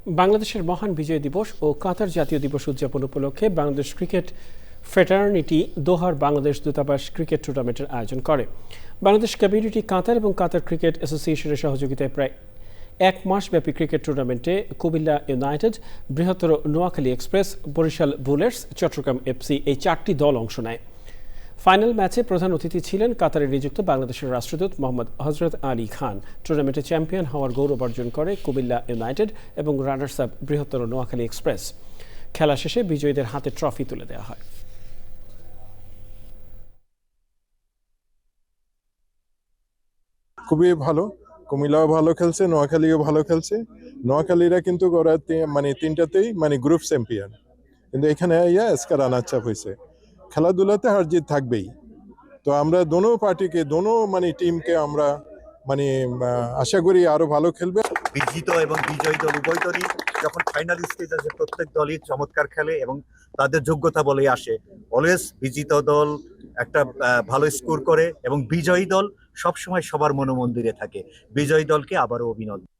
বাংলাদেশের মহান বিজয় দিবস ও কাতার জাতীয় দিবস উদযাপন উপলক্ষে বাংলাদেশ ক্রিকেট ফ্রেটার্নিটি দোহার বাংলাদেশ দূতাবাস ক্রিকেট টুর্নামেন্টের আয়োজন করে। বাংলাদেশ কমিউনিটি কাতার এবং কাতার ক্রিকেট অ্যাসোসিয়েশনের সহযোগিতায় প্রায় এক মাসব্যাপী ক্রিকেট টুর্নামেন্টে কুমিল্লা ইউনাইটেড, বৃহত্তর Noakhali express, Barishal bullets, Chattogram FC এই 4টি দল অংশ নেয়। ফাইনাল ম্যাচে প্রধান অতিথি ছিলেন কাতারে নিযুক্ত বাংলাদেশের রাষ্ট্রদূত মোহাম্মদ হজরত আলী খান। টুর্নামেন্টে চ্যাম্পিয়ন হওয়ার গৌরব অর্জন করে কুমিল্লা ইউনাইটেড এবং রানার্স আপ বৃহত্তর নোয়াখালী এক্সপ্রেস। খেলা শেষে বিজয়ীদের হাতে ট্রফি তুলে দেওয়া হয়। খুবই ভালো, কুমিল্লাও ভালো খেলছে, নোয়াখালীও ভালো খেলছে। নোয়াখালীরা কিন্তু ওরা তিনটাতেই গ্রুপ চ্যাম্পিয়ন, কিন্তু এখানে আজকে রানার চাপ হয়েছে। খেলাধুলাতে হার জিত থাকবেই। তো আমরা দোনো পার্টিকে টিমকে আমরা আশা করি আরো ভালো খেলবে। বিজিত এবং বিজয়ী দল উভয় দলই যখন ফাইনাল স্টেজ আসে প্রত্যেক দলই চমৎকার খেলে এবং তাদের যোগ্যতা বলে আসে। অলওয়েজ বিজিত দল একটা ভালো স্কোর করে এবং বিজয়ী দল সবসময় সবার মনোমন্দিরে থাকে। বিজয়ী দলকে আবারও অভিনন্দন।